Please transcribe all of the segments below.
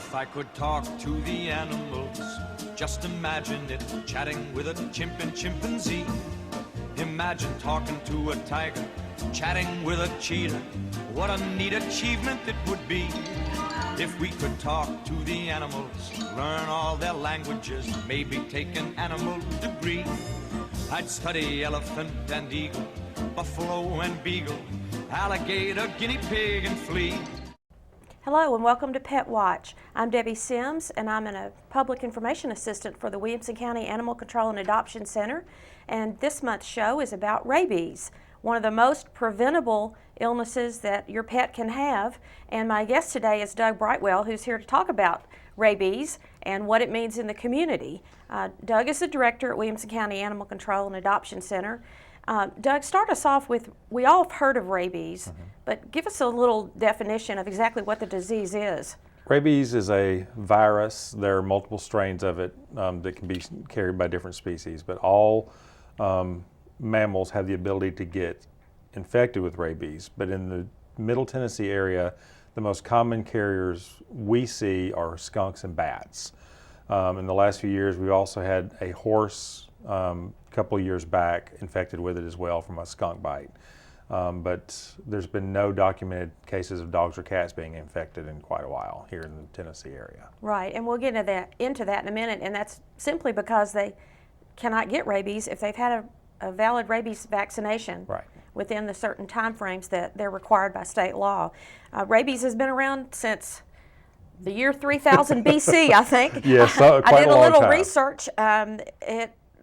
If I could talk to the animals, just imagine it, chatting with a chimp and chimpanzee. Imagine talking to a tiger, chatting with a cheetah. What a neat achievement it would be if we could talk to the animals, learn all their languages, maybe take an animal degree. I'd study elephant and eagle, buffalo and beagle, alligator, guinea pig, and flea. Hello and welcome to Pet Watch. I'm Debbie Sims and I'm a public information assistant for the Williamson County Animal Control and Adoption Center. And this month's show is about rabies, one of the most preventable illnesses that your pet can have. And my guest today is Doug Brightwell, who's here to talk about rabies and what it means in the community. Doug is the director at Williamson County Animal Control and Adoption Center. Doug, start us off with, we all have heard of rabies, but give us a little definition of exactly what the disease is. Rabies is a virus. There are multiple strains of it that can be carried by different species, but all mammals have the ability to get infected with rabies. But in the Middle Tennessee area, the most common carriers we see are skunks and bats. In the last few years, we've also had a horse couple of years back infected with it as well from a skunk bite. But there's been no documented cases of dogs or cats being infected in quite a while here in the Tennessee area. Right, and we'll get into that in a minute, and that's simply because they cannot get rabies if they've had a valid rabies vaccination within the certain time frames that they're required by state law. Rabies has been around since the year 3000 BC, I think. Yes, quite I did a little time. research.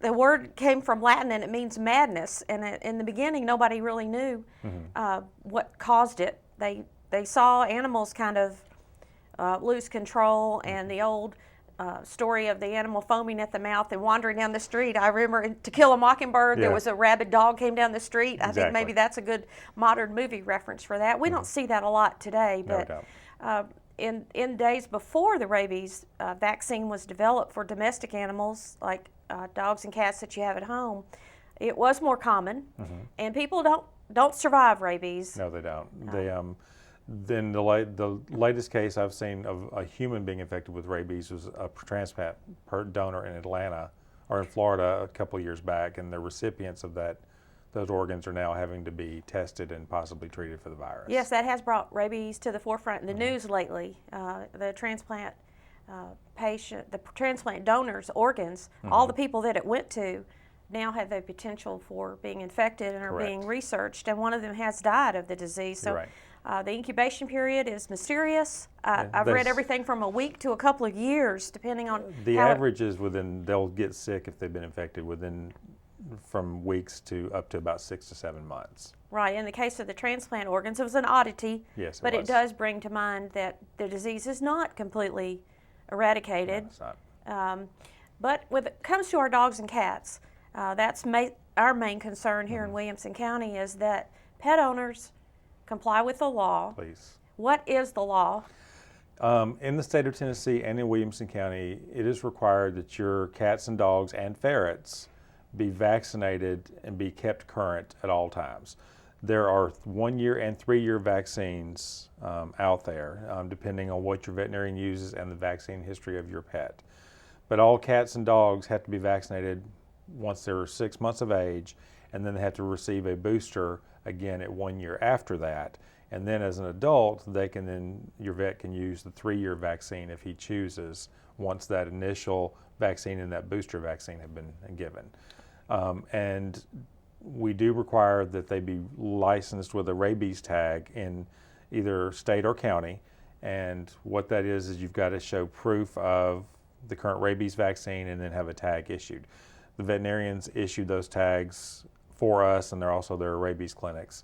The word came from Latin and it means madness. And in the beginning, nobody really knew what caused it. They saw animals kind of lose control, and the old story of the animal foaming at the mouth and wandering down the street. I remember in To Kill a Mockingbird, there was a rabid dog came down the street. I think maybe that's a good modern movie reference for that. We don't see that a lot today, but in days before the rabies vaccine was developed for domestic animals like dogs and cats that you have at home, it was more common, and people don't survive rabies. No, they don't. Then the latest case I've seen of a human being infected with rabies was a transplant donor in Atlanta or in Florida a couple of years back, and the recipients of those organs are now having to be tested and possibly treated for the virus. Yes, that has brought rabies to the forefront in the news lately. The transplant the transplant donors' organs, all the people that it went to now have the potential for being infected and are being researched, and one of them has died of the disease. So the incubation period is mysterious. I've read everything from a week to a couple of years, depending on the average is they'll get sick if they've been infected within from weeks to up to about 6 to 7 months. Right. In the case of the transplant organs, it was an oddity. Yes, but it does bring to mind that the disease is not completely eradicated. No, it's not. But when it comes to our dogs and cats, that's our main concern here in Williamson County is that pet owners comply with the law. Please. What is the law? In the state of Tennessee and in Williamson County, it is required that your cats and dogs and ferrets be vaccinated and be kept current at all times. There are 1-year and 3-year vaccines out there, depending on what your veterinarian uses and the vaccine history of your pet. But all cats and dogs have to be vaccinated once they're 6 months of age, and then they have to receive a booster again at 1 year after that. And then as an adult, your vet can use the 3-year vaccine if he chooses, once that initial vaccine and that booster vaccine have been given. And we do require that they be licensed with a rabies tag in either state or county. And what that is you've got to show proof of the current rabies vaccine and then have a tag issued. The veterinarians issue those tags for us, and there are rabies clinics.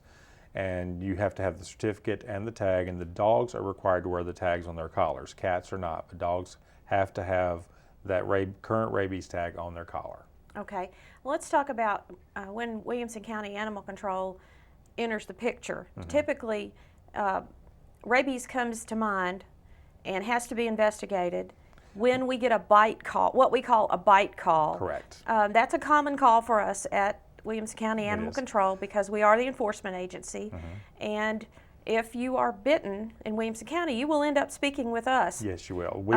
And you have to have the certificate and the tag, and the dogs are required to wear the tags on their collars. Cats are not, but dogs have to have that current rabies tag on their collar. Okay, well, let's talk about when Williamson County Animal Control enters the picture. Typically, rabies comes to mind and has to be investigated when we get a bite call, what we call a bite call. Correct. That's a common call for us at Williamson County Animal Control because we are the enforcement agency, and if you are bitten in Williamson County, you will end up speaking with us. Yes, you will. We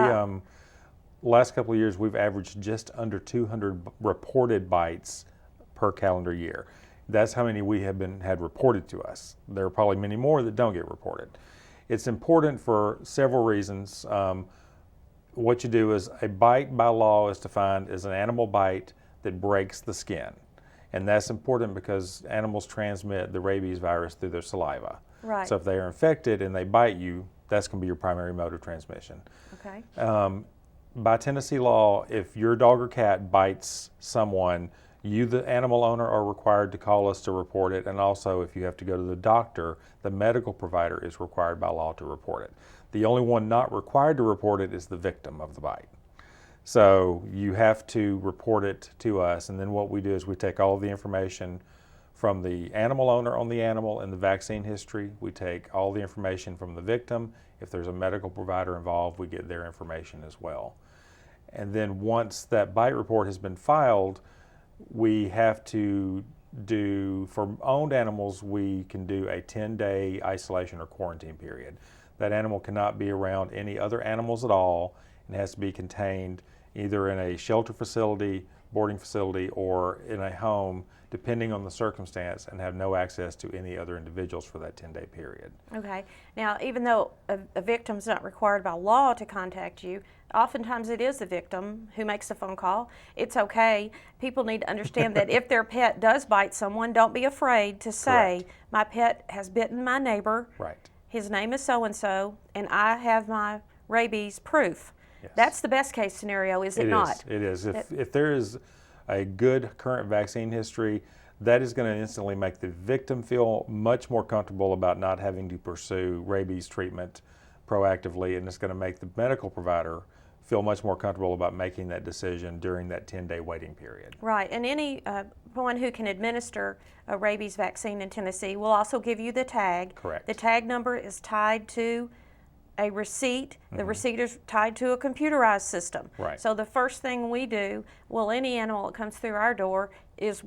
last couple of years we've averaged just under 200 reported bites per calendar year. That's how many we have had reported to us. There are probably many more that don't get reported. It's important for several reasons. What you do is a bite by law is defined as an animal bite that breaks the skin. And that's important because animals transmit the rabies virus through their saliva. Right. So if they are infected and they bite you, that's going to be your primary mode of transmission. Okay. By Tennessee law, if your dog or cat bites someone, you, the animal owner, are required to call us to report it. And also, if you have to go to the doctor, the medical provider is required by law to report it. The only one not required to report it is the victim of the bite. So you have to report it to us, and then what we do is we take all of the information from the animal owner on the animal and the vaccine history. We take all the information from the victim. If there's a medical provider involved, we get their information as well. And then once that bite report has been filed, we have to do, for owned animals, we can do a 10-day isolation or quarantine period. That animal cannot be around any other animals at all, and has to be contained either in a shelter facility, boarding facility, or in a home, depending on the circumstance, and have no access to any other individuals for that 10-day period. Okay. Now, even though a victim's not required by law to contact you, oftentimes it is the victim who makes the phone call. It's okay. People need to understand that if their pet does bite someone, don't be afraid to say, Correct. my pet has bitten my neighbor. Right. His name is so-and-so, and I have my rabies proof. Yes. That's the best case scenario, is it not? It is. If there is a good current vaccine history, that is going to instantly make the victim feel much more comfortable about not having to pursue rabies treatment proactively, and it's going to make the medical provider feel much more comfortable about making that decision during that 10-day waiting period. Right, and anyone who can administer a rabies vaccine in Tennessee will also give you the tag. Correct. The tag number is tied to a receipt. The receipt is tied to a computerized system. Right. So the first thing we do, any animal that comes through our door, is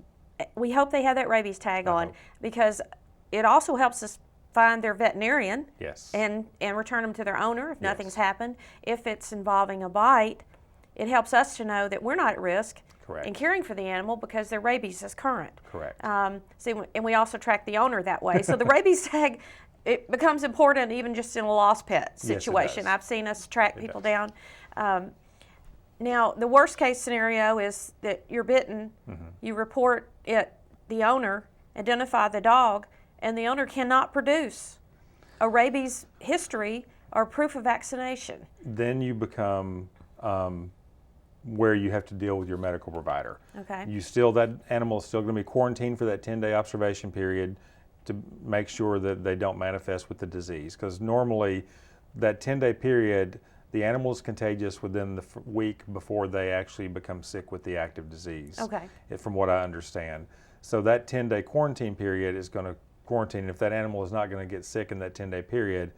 we hope they have that rabies tag on, because it also helps us find their veterinarian. Yes. And return them to their owner if nothing's happened. If it's involving a bite, it helps us to know that we're not at risk. Correct. In caring for the animal, because their rabies is current. Correct. And we also track the owner that way. So the rabies tag, it becomes important even just in a lost pet situation. Yes, it does. I've seen us track people down. Now, the worst case scenario is that you're bitten, you report it, the owner, identify the dog, and the owner cannot produce a rabies history or proof of vaccination. Then you become where you have to deal with your medical provider. Okay. That animal is still going to be quarantined for that 10-day observation period to make sure that they don't manifest with the disease. Because normally, that 10-day period, the animal is contagious within the week before they actually become sick with the active disease. Okay. From what I understand. So that 10-day quarantine period is going to quarantine. If that animal is not going to get sick in that 10-day period,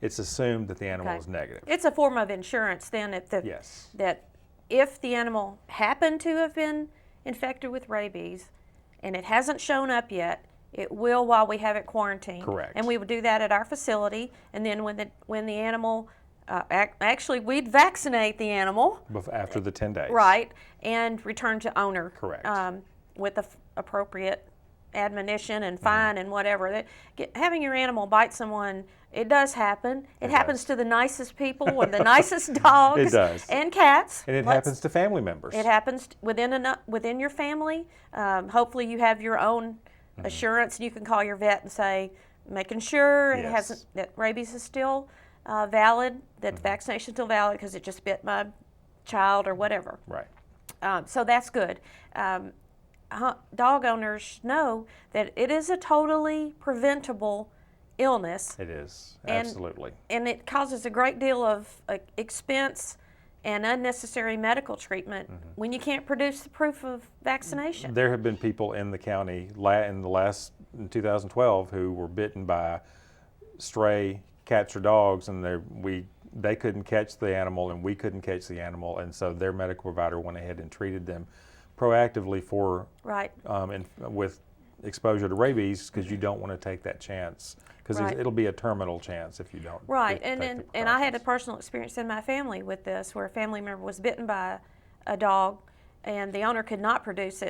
it's assumed that the animal is negative. It's a form of insurance then Yes. that if the animal happened to have been infected with rabies and it hasn't shown up yet, it will while we have it quarantined. Correct. And we would do that at our facility. And then when the animal, actually we'd vaccinate the animal. After the 10 days. Right, and return to owner. Correct. With the appropriate admonition and fine and whatever. Having your animal bite someone, it does happen. It happens to the nicest people and the nicest dogs. It does. And cats. And it happens to family members. It happens within your family. Hopefully you have your own assurance, and you can call your vet and say, making sure that rabies is still valid, that the vaccination is still valid because it just bit my child or whatever. Right. So that's good. Dog owners know that it is a totally preventable illness. It is, absolutely. And it causes a great deal of expense and unnecessary medical treatment when you can't produce the proof of vaccination. There have been people in the county in 2012 who were bitten by stray cats or dogs, and they couldn't catch the animal and we couldn't catch the animal, and so their medical provider went ahead and treated them proactively with exposure to rabies, because you don't want to take that chance because Right. it'll be a terminal chance if you don't. Right, take the and I had a precautions. personal experience in my family with this, where a family member was bitten by a dog, and the owner could not produce,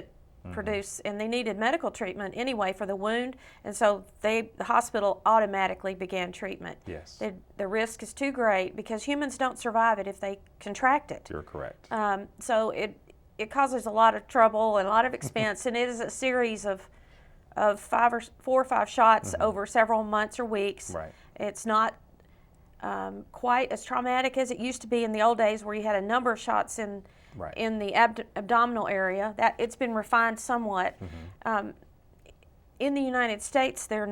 and they needed medical treatment anyway for the wound, and so the hospital automatically began treatment. Yes. The risk is too great because humans don't survive it if they contract it. You're correct. So it causes a lot of trouble and a lot of expense, and it is a series of 4 or 5 shots over several months or weeks. Right. It's not quite as traumatic as it used to be in the old days, where you had a number of shots in Right. in the abdominal area. That it's been refined somewhat. In the United States, there's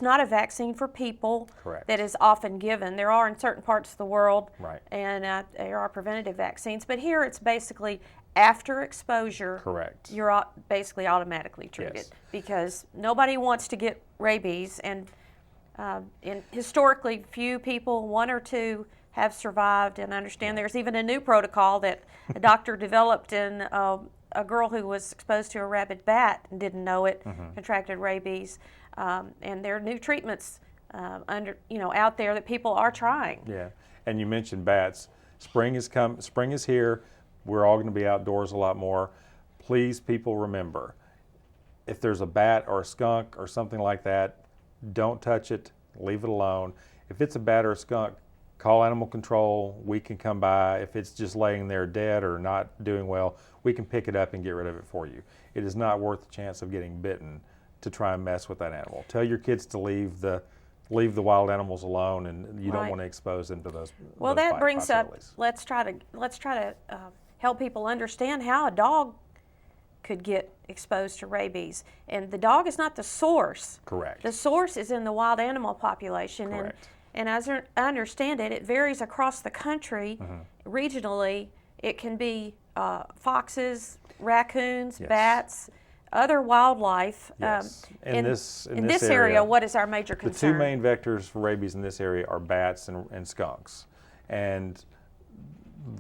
not a vaccine for people Correct. that is often given. There are in certain parts of the world, Right. and there are preventative vaccines. But here, it's basically after exposure. Correct. You're basically automatically treated, Yes. because nobody wants to get rabies, and historically, few people, 1 or 2, have survived. And I understand there's even a new protocol that a doctor developed in a girl who was exposed to a rabid bat and didn't know it, contracted rabies. And there are new treatments out there that people are trying. Yeah, and you mentioned bats. Spring is Spring is here. We're all going to be outdoors a lot more. Please, people, remember, if there's a bat or a skunk or something like that, don't touch it. Leave it alone. If it's a bat or a skunk, call animal control. We can come by. If it's just laying there dead or not doing well, we can pick it up and get rid of it for you. It is not worth the chance of getting bitten to try and mess with that animal. Tell your kids to leave the wild animals alone, and you don't Right. want to expose them to those. Well, those that bite brings up. possibilities. Let's try to help people understand how a dog could get exposed to rabies, and the dog is not the source. Correct. The source is in the wild animal population, Correct. and as I understand it, it varies across the country. Regionally, it can be foxes, raccoons, Yes. bats, other wildlife. Yes. In this area, what is our major the concern? two main vectors for rabies in this area are bats and skunks. And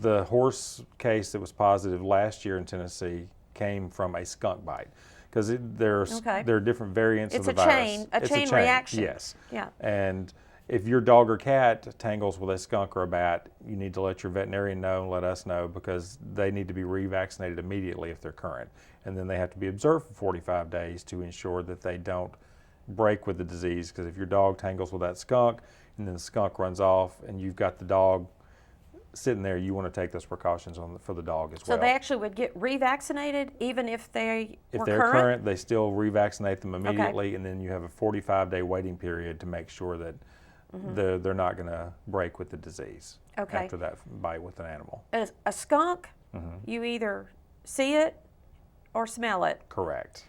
the horse case that was positive last year in Tennessee came from a skunk bite, because there are different variants It's of the a virus. chain It's reaction. Yes. Yeah. And if your dog or cat tangles with a skunk or a bat, you need to let your veterinarian know and let us know, because they need to be revaccinated immediately if they're current. And then they have to be observed for 45 days to ensure that they don't break with the disease, because if your dog tangles with that skunk and then the skunk runs off and you've got the dog sitting there, you want to take those precautions for the dog as well. So they actually would get revaccinated even if they If were they're current, they still revaccinate them immediately, and then you have a 45-day waiting period to make sure that they're not going to break with the disease Okay. after that bite with an animal. A skunk, you either see it or smell it. Correct.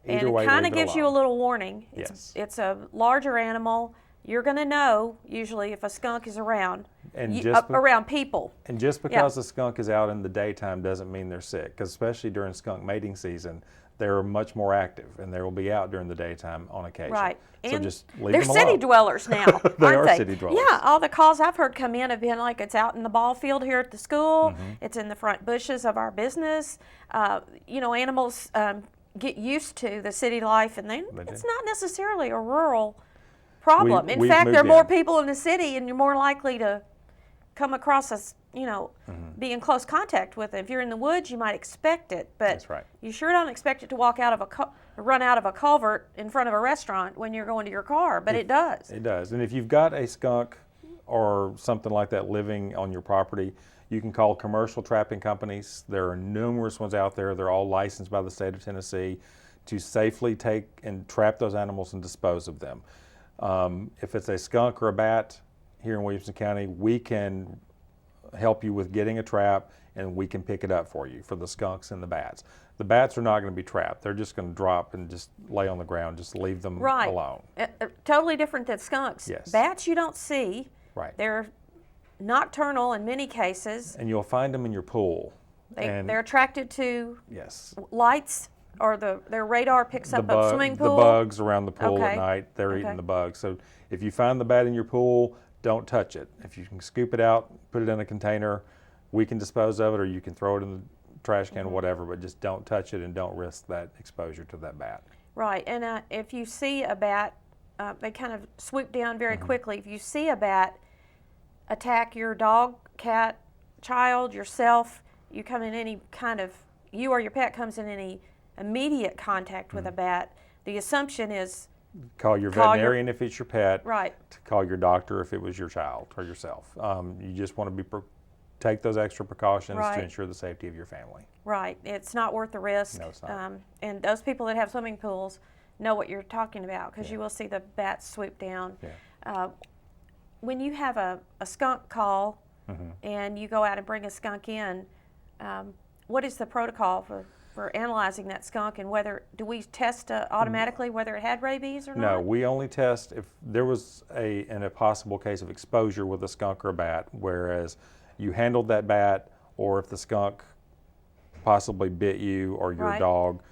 And Either way, it kind leave of it gives you a alone. little warning. Yes. It's a larger animal. You're going to know usually if a skunk is around, And just be- around people. And just because the skunk is out in the daytime doesn't mean they're sick, because especially during skunk mating season, they're much more active, and they will be out during the daytime on occasion. Right. So And just leave they're them city alone. dwellers now, They aren't are they? city dwellers. Yeah, all the calls I've heard come in have been like, it's out in the ball field here at the school, it's in the front bushes of our business. Animals get used to the city life, and it's not necessarily a rural problem. In we've fact, there are moved more in. people in the city, and you're more likely to come across be in close contact with it. If you're in the woods, you might expect it, but That's right. you sure don't expect it to walk out of run out of a culvert in front of a restaurant when you're going to your car, but it does. It does. And if you've got a skunk or something like that living on your property, you can call commercial trapping companies. There are numerous ones out there. They're all licensed by the state of Tennessee to safely take and trap those animals and dispose of them. If it's a skunk or a bat here in Williamson County, we can help you with getting a trap, and we can pick it up for you for the skunks and the bats. The bats are not going to be trapped. They're just going to drop and just lay on the ground. Just leave them alone. Totally different than skunks. Yes. Bats you don't see. Right. They're nocturnal in many cases. And you'll find them in your pool. And They're attracted to yes. lights, or their radar picks up a swimming pool. The bugs around the pool Okay. at night, they're Okay. eating the bugs. So if you find the bat in your pool, don't touch it. If you can scoop it out, put it in a container, we can dispose of it, or you can throw it in the trash can, whatever, but just don't touch it and don't risk that exposure to that bat. Right, and if you see a bat they kind of swoop down very quickly. If you see a bat attack your dog, cat, child, yourself, you come in any kind of, you or your pet comes in any immediate contact with a bat, the assumption is Call your veterinarian if it's your pet. right. To call your doctor if it was your child or yourself. You just want to take those extra precautions Right. to ensure the safety of your family. Right. It's not worth the risk. No, it's not. And those people that have swimming pools know what you're talking about, because Yeah. you will see the bats swoop down. Yeah. When you have a skunk call Mm-hmm. and you go out and bring a skunk in, what is the protocol for analyzing that skunk, and whether do we test automatically whether it had rabies or No, not? we only test if there was a possible case of exposure with a skunk or a bat, whereas you handled that bat, or if the skunk possibly bit you or your Right. dog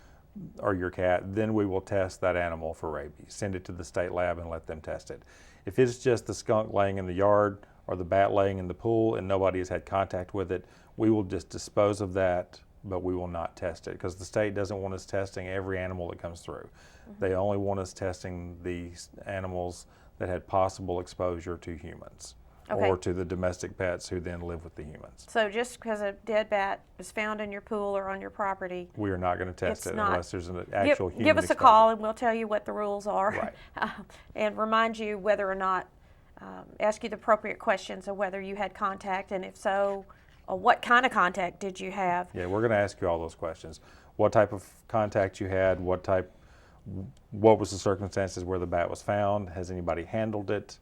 or your cat, then we will test that animal for rabies. Send it to the state lab and let them test it. If it's just the skunk laying in the yard or the bat laying in the pool and nobody has had contact with it, we will just dispose of that, but we will not test it, because the state doesn't want us testing every animal that comes through. They only want us testing the animals that had possible exposure to humans Okay. or to the domestic pets who then live with the humans. So just because a dead bat is found in your pool or on your property, We are not going to test It's it not. unless there's an actual human give us a exposure. call and we'll tell you what the rules are. Right. And remind you whether or not, ask you the appropriate questions of whether you had contact, and if so, what kind of contact did you have? Yeah, we're going to ask you all those questions. What type of contact you had, what was the circumstances where the bat was found, has anybody handled it,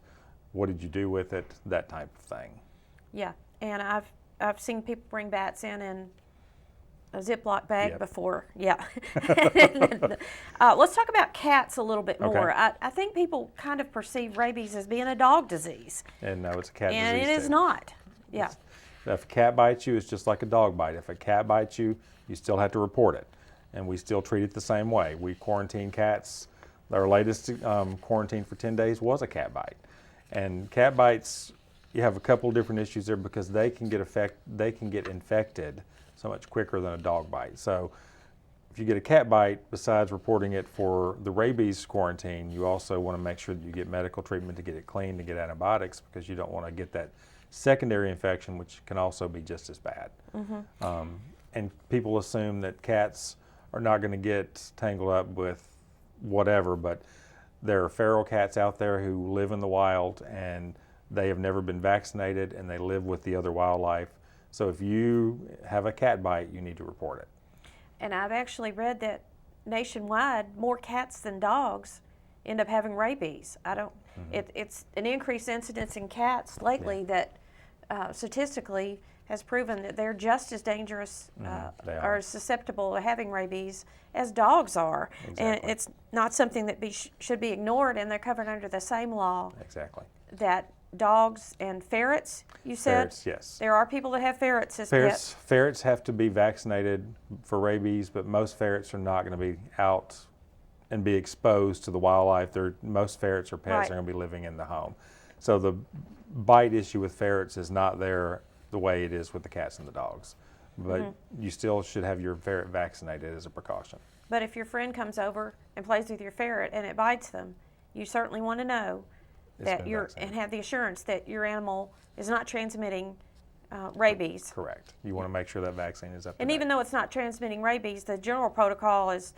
what did you do with it, that type of thing. Yeah, and I've seen people bring bats in a Ziploc bag Yep. before. Yeah. Let's talk about cats a little bit more. Okay. I think people kind of perceive rabies as being a dog disease, And no, it's a cat and disease it is too. not. Yeah. If a cat bites you, it's just like a dog bite. If a cat bites you, you still have to report it. And we still treat it the same way. We quarantine cats. Our latest quarantine for 10 days was a cat bite. And cat bites, you have a couple of different issues there, because they can get infected so much quicker than a dog bite. So if you get a cat bite, besides reporting it for the rabies quarantine, you also want to make sure that you get medical treatment to get it clean, to get antibiotics, because you don't want to get that secondary infection, which can also be just as bad. And people assume that cats are not going to get tangled up with whatever, but there are feral cats out there who live in the wild and they have never been vaccinated and they live with the other wildlife. So if you have a cat bite, you need to report it. And I've actually read that nationwide, more cats than dogs end up having rabies. It's an increased incidence in cats lately that statistically has proven that they're just as dangerous They or are. as susceptible to having rabies as dogs are. And Exactly. it's not something that should be ignored, and they're covered under the same law Exactly. that dogs and ferrets, you said? Ferrets, yes. There are people that have ferrets as pets. Ferrets have to be vaccinated for rabies, but most ferrets are not going to be out and be exposed to the wildlife. Most ferrets or pets Right. are going to be living in the home. So the bite issue with ferrets is not there the way it is with the cats and the dogs. But you still should have your ferret vaccinated as a precaution. But if your friend comes over and plays with your ferret and it bites them, you certainly want to know It's that been you're vaccinated. and have the assurance that your animal is not transmitting rabies. Correct. You want to make sure that vaccine is up to And date. even though it's not transmitting rabies, the general protocol is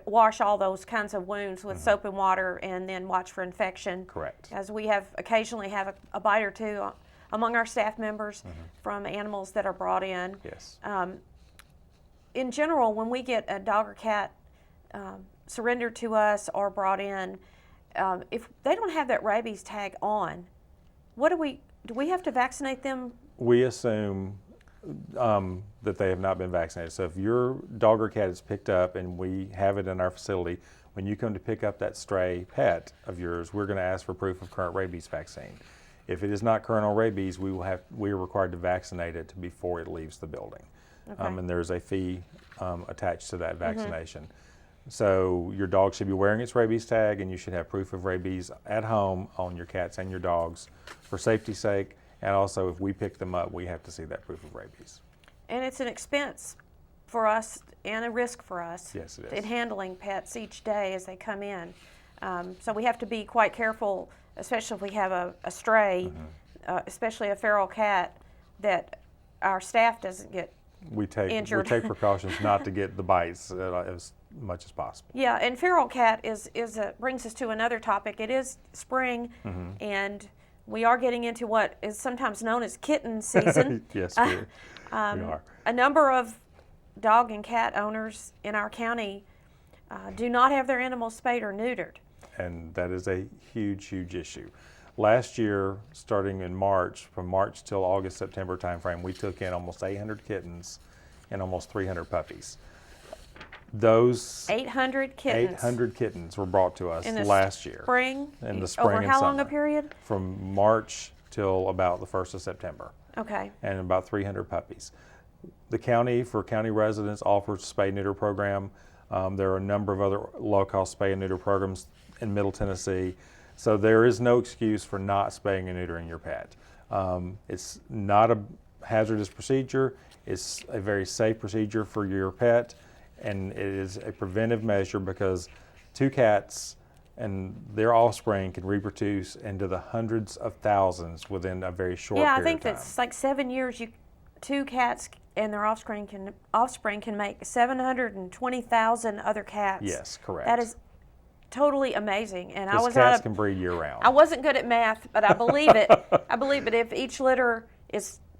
wash all those kinds of wounds with soap and water, and then watch for infection. Correct. As we have occasionally have a bite or two among our staff members from animals that are brought in. Yes. In general, when we get a dog or cat surrendered to us or brought in, if they don't have that rabies tag on, do we have to vaccinate them? We assume that they have not been vaccinated. So if your dog or cat is picked up and we have it in our facility, when you come to pick up that stray pet of yours, we're going to ask for proof of current rabies vaccine. If it is not current on rabies, we are required to vaccinate it before it leaves the building. Okay. And there's a fee attached to that vaccination. So your dog should be wearing its rabies tag, and you should have proof of rabies at home on your cats and your dogs for safety's sake. And also, if we pick them up, we have to see that proof of rabies. And it's an expense for us and a risk for us Yes, it is. in handling pets each day as they come in. So we have to be quite careful, especially if we have a stray, especially a feral cat, that our staff doesn't get injured. We take precautions not to get the bites as much as possible. Yeah, and feral cat brings us to another topic. It is spring, and we are getting into what is sometimes known as kitten season. Yes, we are. A number of dog and cat owners in our county do not have their animals spayed or neutered. And that is a huge, huge issue. Last year, starting in March, from March till August, September timeframe, we took in almost 800 kittens and almost 300 puppies. Those 800 kittens. 800 kittens were brought to us in the last year. Spring? In the spring Over and how long a summer. period? From March till about the 1st of September. Okay. And about 300 puppies. The county, for county residents, offers a spay-neuter program. There are a number of other low-cost spay and neuter programs in Middle Tennessee. So there is no excuse for not spaying and neutering your pet. It's not a hazardous procedure. It's a very safe procedure for your pet, and it is a preventive measure because 2 cats and their offspring can reproduce into the hundreds of thousands within a very short period of time. Yeah, I think that's like 7 years. 2 cats and their offspring can make 720,000 other cats. Yes, correct. That is totally amazing. And cats can breed year round. I wasn't good at math, but I believe it. I believe it. If each litter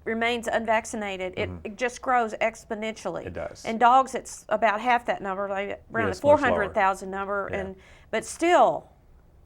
remains unvaccinated, it just grows exponentially. It does. And dogs, it's about half that number, like around the 400,000 number, Yeah. but still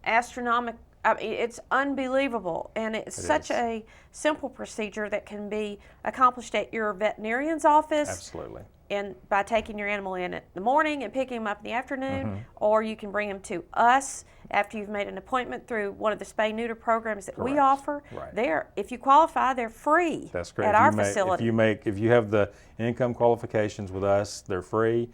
astronomical. I mean, it's unbelievable, and it's such a simple procedure that can be accomplished at your veterinarian's office. Absolutely. And by taking your animal in the morning and picking them up in the afternoon, or you can bring them to us after you've made an appointment through one of the spay-neuter programs that we offer. Right. If you qualify, they're free. That's great. At our facility. If you have the income qualifications with us, they're free.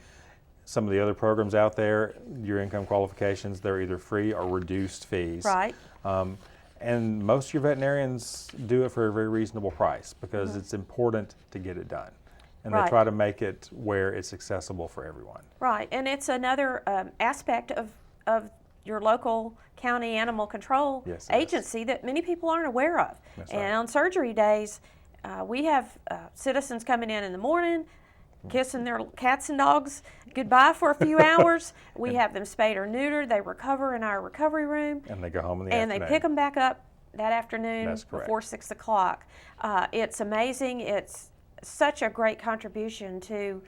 Some of the other programs out there, your income qualifications, they're either free or reduced fees. Right. And most of your veterinarians do it for a very reasonable price because it's important to get it done. And they try to make it where it's accessible for everyone. Right, and it's another aspect of your local county animal control agency that many people aren't aware of. That's and right. on surgery days, we have citizens coming in the morning, kissing their cats and dogs goodbye for a few hours. We have them spayed or neutered. They recover in our recovery room. And they go home in the afternoon. And they pick them back up that afternoon That's correct. before 6 o'clock. It's amazing. It's such a great contribution to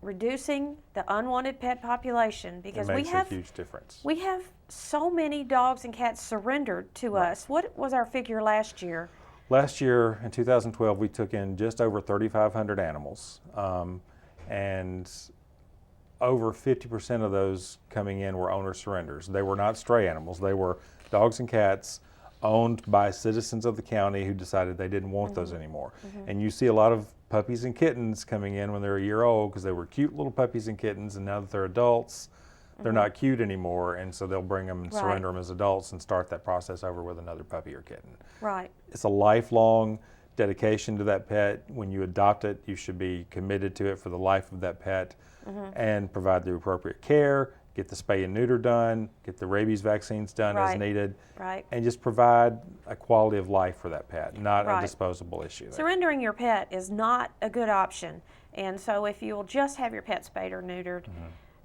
reducing the unwanted pet population because it makes a huge difference. We have so many dogs and cats surrendered to us. What was our figure last year? Last year, in 2012, we took in just over 3,500 animals, and over 50% of those coming in were owner surrenders. They were not stray animals. They were dogs and cats owned by citizens of the county who decided they didn't want those anymore. And you see a lot of puppies and kittens coming in when they're a year old because they were cute little puppies and kittens, and now that they're adults, they're not cute anymore, and so they'll bring them and surrender them as adults and start that process over with another puppy or kitten. Right. It's a lifelong dedication to that pet. When you adopt it, you should be committed to it for the life of that pet and provide the appropriate care, get the spay and neuter done, get the rabies vaccines done as needed, and just provide a quality of life for that pet, not a disposable issue. Surrendering your pet is not a good option, and so if you'll just have your pet spayed or neutered,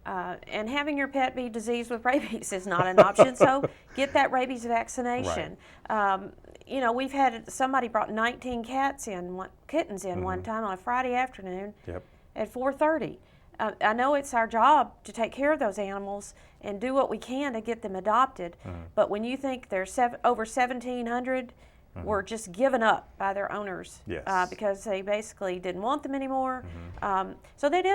and having your pet be diseased with rabies is not an option, so get that rabies vaccination. You know, we've had somebody brought 19 kittens in one time on a Friday afternoon at 4:30. I know it's our job to take care of those animals and do what we can to get them adopted, but when you think there's over 1,700 were just given up by their owners because they basically didn't want them anymore. So it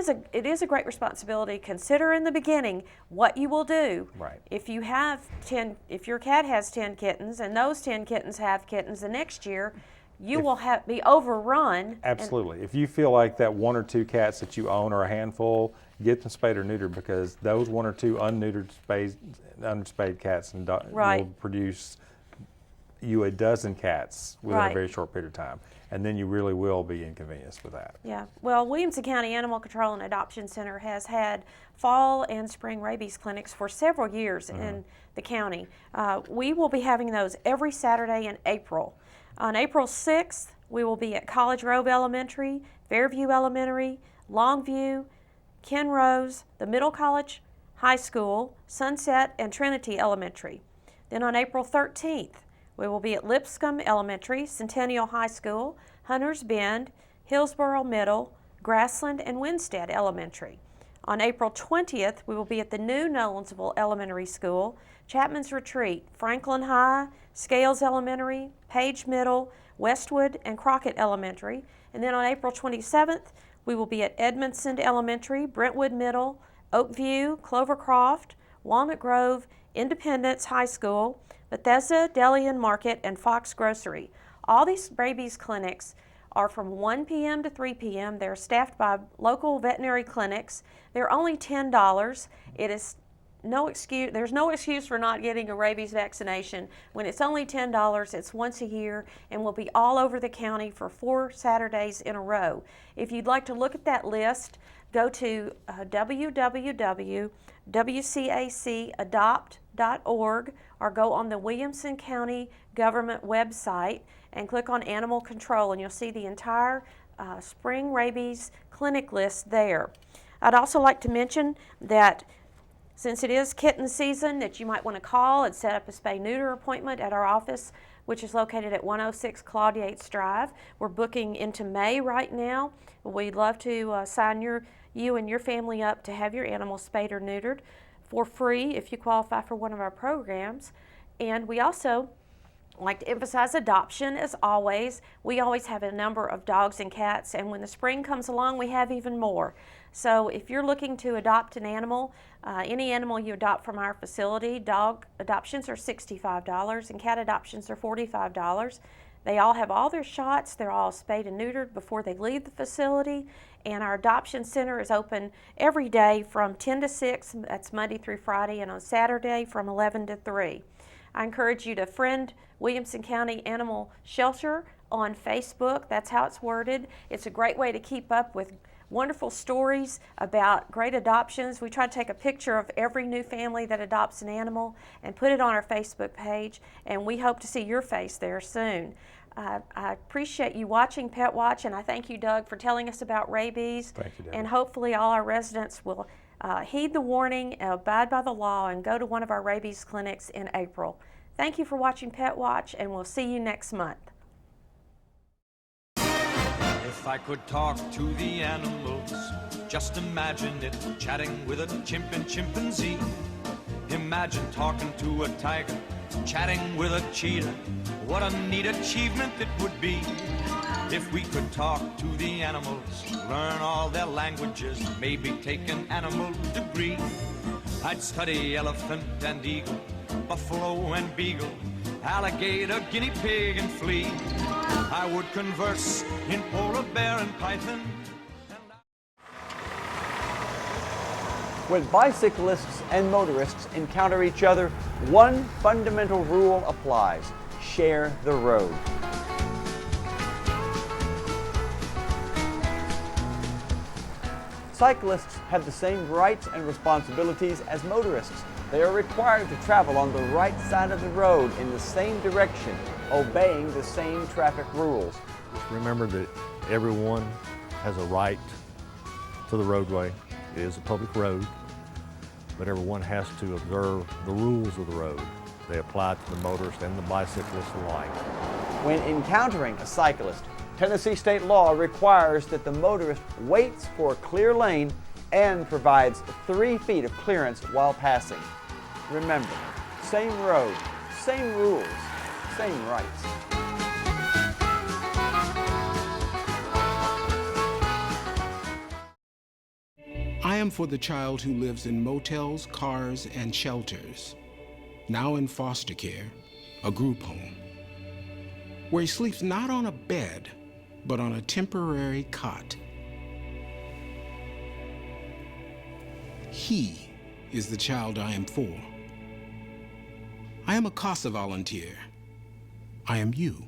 is a great responsibility. Consider in the beginning what you will do. If you have if your cat has 10 kittens and those 10 kittens have kittens the next year, you will be overrun. Absolutely. If you feel like that 1 or 2 cats that you own are a handful, get them spayed or neutered because those 1 or 2 unneutered spayed cats and will produce you a dozen cats within a Right. very short period of time. And then you really will be inconvenienced with that. Yeah, well, Williamson County Animal Control and Adoption Center has had fall and spring rabies clinics for several years in the county. We will be having those every Saturday in April. On April 6th, we will be at College Grove Elementary, Fairview Elementary, Longview, Kenrose, the Middle College High School, Sunset, and Trinity Elementary. Then on April 13th, we will be at Lipscomb Elementary, Centennial High School, Hunters Bend, Hillsborough Middle, Grassland, and Winstead Elementary. On April 20th, we will be at the new Nolensville Elementary School, Chapman's Retreat, Franklin High, Scales Elementary, Page Middle, Westwood, and Crockett Elementary. And then on April 27th, we will be at Edmondson Elementary, Brentwood Middle, Oakview, Clovercroft, Walnut Grove, Independence High School, Bethesda, Delian Market, and Fox Grocery. All these rabies clinics are from 1 p.m. to 3 p.m. They're staffed by local veterinary clinics. They're only $10. It is no excuse. There's no excuse for not getting a rabies vaccination. When it's only $10, it's once a year, and will be all over the county for 4 Saturdays in a row. If you'd like to look at that list, go to www.wcacadopt.org or go on the Williamson County government website and click on Animal Control, and you'll see the entire spring rabies clinic list there. I'd also like to mention that since it is kitten season, that you might want to call and set up a spay-neuter appointment at our office, which is located at 106 Claude Yates Drive. We're booking into May right now. We'd love to sign you and your family up to have your animal spayed or neutered for free if you qualify for one of our programs. And we also like to emphasize adoption as always. We always have a number of dogs and cats, and when the spring comes along, we have even more. So if you're looking to adopt an animal, any animal you adopt from our facility, dog adoptions are $65 and cat adoptions are $45. They all have all their shots. They're all spayed and neutered before they leave the facility. And our adoption center is open every day from 10 to 6. That's Monday through Friday, and on Saturday from 11 to 3. I encourage you to friend Williamson County Animal Shelter on Facebook. That's how it's worded. It's a great way to keep up with wonderful stories about great adoptions. We try to take a picture of every new family that adopts an animal and put it on our Facebook page, and we hope to see your face there soon. I appreciate you watching Pet Watch, and I thank you, Doug, for telling us about rabies. Thank you, Debbie. And hopefully all our residents will heed the warning, abide by the law, and go to one of our rabies clinics in April. Thank you for watching Pet Watch, and we'll see you next month. If I could talk to the animals, just imagine it, chatting with a chimp and chimpanzee. Imagine talking to a tiger, chatting with a cheetah. What a neat achievement it would be if we could talk to the animals, learn all their languages, maybe take an animal degree. I'd study elephant and eagle, buffalo and beagle, alligator, guinea pig, and flea. I would converse in polar bear and python. When bicyclists and motorists encounter each other, one fundamental rule applies: share the road. Cyclists have the same rights and responsibilities as motorists. They are required to travel on the right side of the road in the same direction, obeying the same traffic rules. Just remember that everyone has a right to the roadway. It is a public road, but everyone has to observe the rules of the road. They apply to the motorist and the bicyclist alike. When encountering a cyclist, Tennessee state law requires that the motorist waits for a clear lane and provides 3 feet of clearance while passing. Remember, same road, same rules, same rights. I am for the child who lives in motels, cars, and shelters, now in foster care, a group home, where he sleeps not on a bed, but on a temporary cot. He is the child I am for. I am a CASA volunteer, I am you.